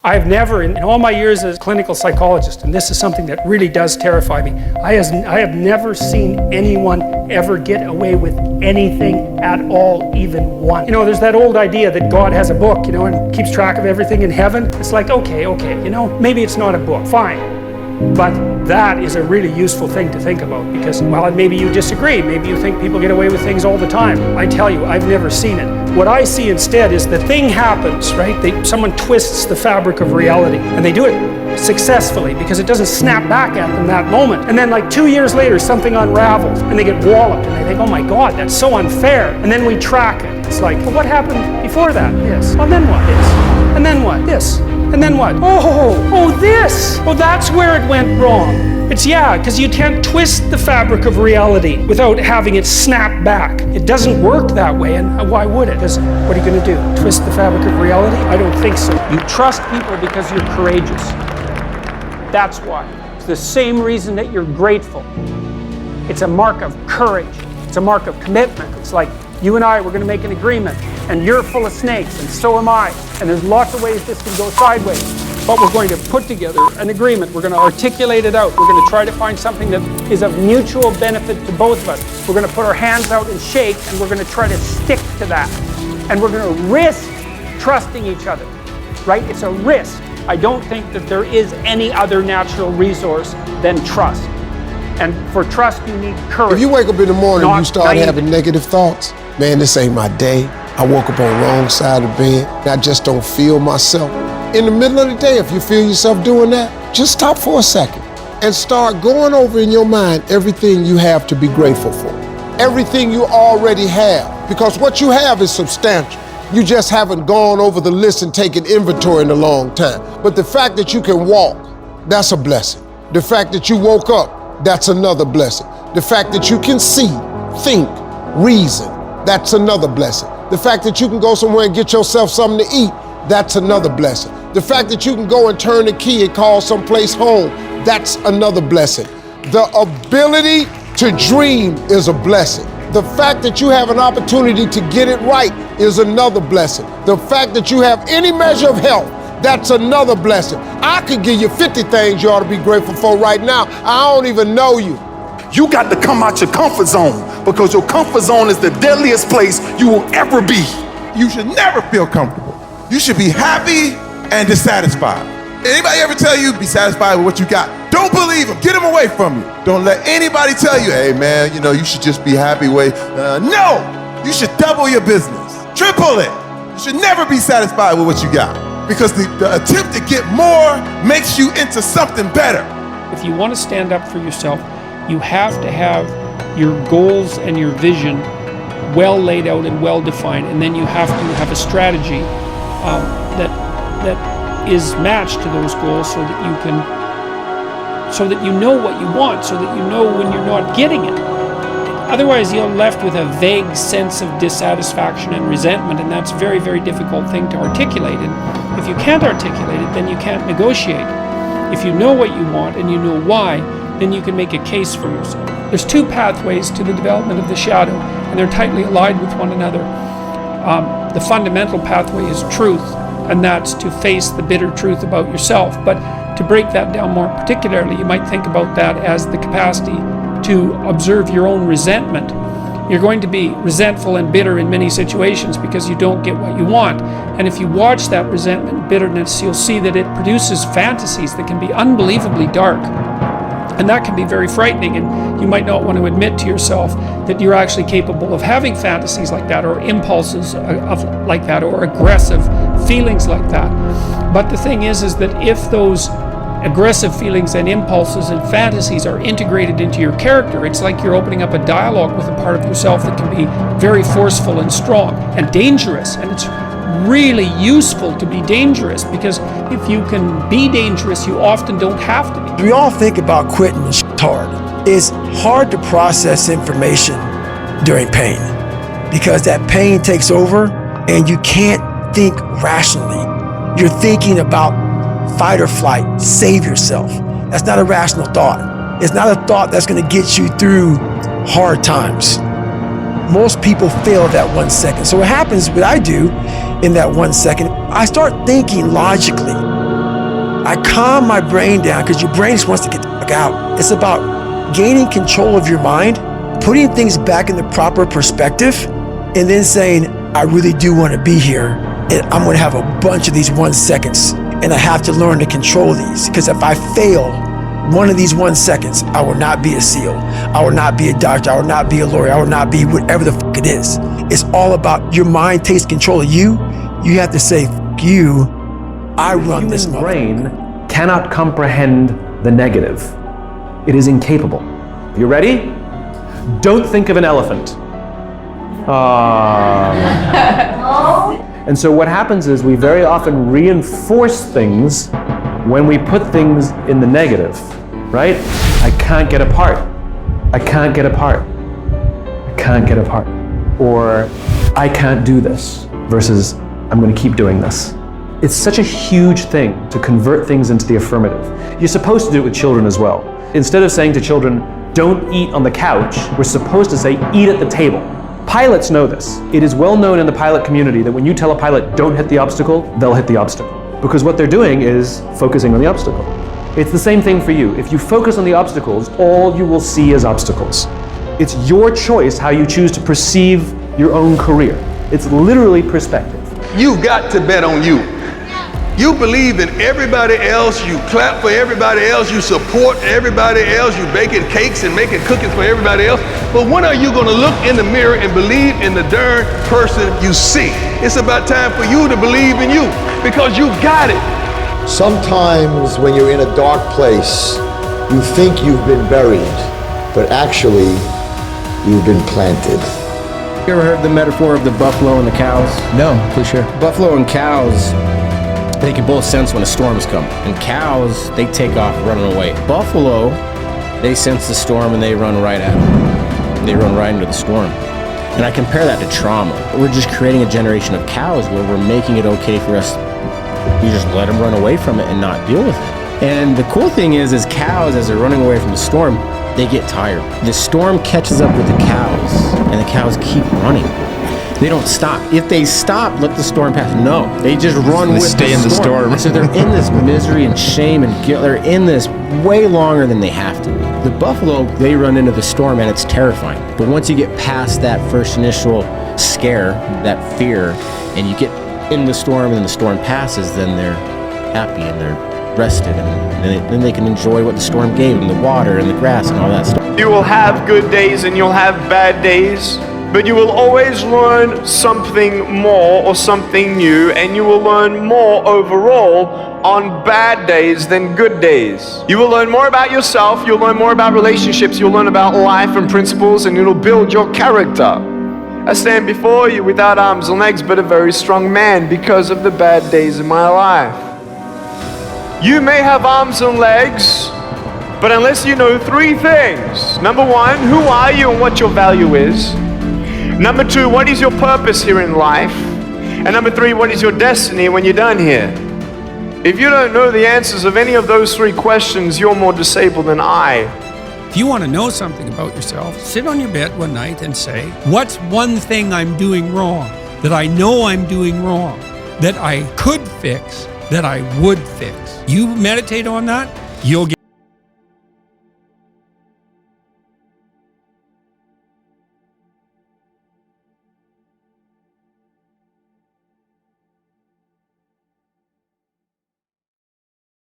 I've never, in all my years as a clinical psychologist, and this is something that really does terrify me, I have never seen anyone ever get away with anything at all, even one. You know, there's that old idea that God has a book, you know, and keeps track of everything in heaven. It's like, okay, you know, maybe it's not a book, fine. But that is a really useful thing to think about because, well, maybe you disagree. Maybe you think people get away with things all the time. I tell you, I've never seen it. What I see instead is the thing happens, right? Someone twists the fabric of reality, and they do it successfully because it doesn't snap back at them that moment. And then like 2 years later, something unravels, and they get walloped, and they think, oh my God, that's so unfair. And then we track it. It's like, well, what happened before that? This. Well, then what? This. And then what? This. And then what? Oh, this! Oh, that's where it went wrong. It's because you can't twist the fabric of reality without having it snap back. It doesn't work that way, and why would it? Because what are you going to do? Twist the fabric of reality? I don't think so. You trust people because you're courageous. That's why. It's the same reason that you're grateful. It's a mark of courage. It's a mark of commitment. It's like, you and I, we're going to make an agreement, and you're full of snakes, and so am I. And there's lots of ways this can go sideways. But we're going to put together an agreement. We're going to articulate it out. We're going to try to find something that is of mutual benefit to both of us. We're going to put our hands out and shake, and we're going to try to stick to that. And we're going to risk trusting each other, right? It's a risk. I don't think that there is any other natural resource than trust. And for trust, you need courage. If you wake up in the morning and you start having negative thoughts, man, this ain't my day. I woke up on the wrong side of the bed. I just don't feel myself. In the middle of the day, if you feel yourself doing that, just stop for a second and start going over in your mind everything you have to be grateful for. Everything you already have. Because what you have is substantial. You just haven't gone over the list and taken inventory in a long time. But the fact that you can walk, that's a blessing. The fact that you woke up, that's another blessing. The fact that you can see, think, reason, that's another blessing. The fact that you can go somewhere and get yourself something to eat, that's another blessing. The fact that you can go and turn the key and call someplace home, that's another blessing. The ability to dream is a blessing. The fact that you have an opportunity to get it right is another blessing. The fact that you have any measure of health, that's another blessing. I could give you 50 things you ought to be grateful for right now. I don't even know you. You got to come out your comfort zone because your comfort zone is the deadliest place you will ever be. You should never feel comfortable. You should be happy and dissatisfied. Anybody ever tell you be satisfied with what you got? Don't believe them. Get them away from you. Don't let anybody tell you, hey man, you know, you should just be happy with. No, you should double your business, triple it. You should never be satisfied with what you got because the attempt to get more makes you into something better. If you want to stand up for yourself, you have to have your goals and your vision well laid out and well defined, and then you have to have a strategy that is matched to those goals so that you know what you want, so that you know when you're not getting it. Otherwise, you're left with a vague sense of dissatisfaction and resentment, and that's a very, very difficult thing to articulate. And if you can't articulate it, then you can't negotiate. If you know what you want and you know why, then you can make a case for yourself. There's two pathways to the development of the shadow, and they're tightly allied with one another. The fundamental pathway is truth, and that's to face the bitter truth about yourself. But to break that down more particularly, you might think about that as the capacity to observe your own resentment. You're going to be resentful and bitter in many situations because you don't get what you want. And if you watch that resentment and bitterness, you'll see that it produces fantasies that can be unbelievably dark. And that can be very frightening, and you might not want to admit to yourself that you're actually capable of having fantasies like that, or impulses like that, or aggressive feelings like that. But the thing is that if those aggressive feelings and impulses and fantasies are integrated into your character, it's like you're opening up a dialogue with a part of yourself that can be very forceful and strong and dangerous. And it's really useful to be dangerous, because if you can be dangerous, you often don't have to be. We all think about quitting and it's hard. It's hard to process information during pain because that pain takes over and you can't think rationally. You're thinking about fight or flight, save yourself. That's not a rational thought. It's not a thought that's going to get you through hard times. Most people fail that 1 second. So what happens, what I do in that 1 second, I start thinking logically. I calm my brain down because your brain just wants to get the fuck out. It's about gaining control of your mind, putting things back in the proper perspective, and then saying, I really do want to be here, and I'm going to have a bunch of these 1 seconds, and I have to learn to control these, because if I fail one of these 1 seconds, I will not be a SEAL. I will not be a doctor. I will not be a lawyer. I will not be whatever the fuck it is. It's all about your mind takes control of you. You have to say, fuck you, I run this. The human brain cannot comprehend the negative. It is incapable. You ready? Don't think of an elephant. And so what happens is we very often reinforce things when we put things in the negative, right? I can't get apart. I can't get apart. I can't get apart. Or I can't do this versus I'm going to keep doing this. It's such a huge thing to convert things into the affirmative. You're supposed to do it with children as well. Instead of saying to children, don't eat on the couch, we're supposed to say, eat at the table. Pilots know this. It is well known in the pilot community that when you tell a pilot, don't hit the obstacle, they'll hit the obstacle. Because what they're doing is focusing on the obstacle. It's the same thing for you. If you focus on the obstacles, all you will see is obstacles. It's your choice how you choose to perceive your own career. It's literally perspective. You got to bet on you. You believe in everybody else, you clap for everybody else, you support everybody else, you baking cakes and making cookies for everybody else. But when are you gonna look in the mirror and believe in the darn person you see? It's about time for you to believe in you, because you got it. Sometimes when you're in a dark place, you think you've been buried, but actually, you've been planted. You ever heard the metaphor of the buffalo and the cows? No, please share. Buffalo and cows, they can both sense when a storm is coming. And cows, they take off running away. Buffalo, they sense the storm and they run right at it. They run right into the storm. And I compare that to trauma. We're just creating a generation of cows where we're making it okay for us. You just let them run away from it and not deal with it. And the cool thing is cows, as they're running away from the storm, they get tired. The storm catches up with the cows, and the cows keep running. They don't stop. If they stop, let the storm pass. No, they just run with the storm. They stay in the storm. So they're in this misery and shame and guilt. They're in this way longer than they have to be. The buffalo, they run into the storm and it's terrifying. But once you get past that first initial scare, that fear, and you get in the storm and the storm passes, then they're happy and they're rested, and then they can enjoy what the storm gave them, the water and the grass and all that stuff. You will have good days and you'll have bad days, but you will always learn something more or something new, and you will learn more overall on bad days than good days. You will learn more about yourself, you'll learn more about relationships, you'll learn about life and principles, and it'll build your character. I stand before you without arms and legs, but a very strong man because of the bad days in my life. You may have arms and legs, but unless you know three things. Number one, who are you and what your value is? Number two, what is your purpose here in life? And number three, what is your destiny when you're done here? If you don't know the answers of any of those three questions, you're more disabled than I. If you want to know something about yourself, sit on your bed one night and say, what's one thing I'm doing wrong, that I know I'm doing wrong, that I could fix, that I would fix? You meditate on that, you'll get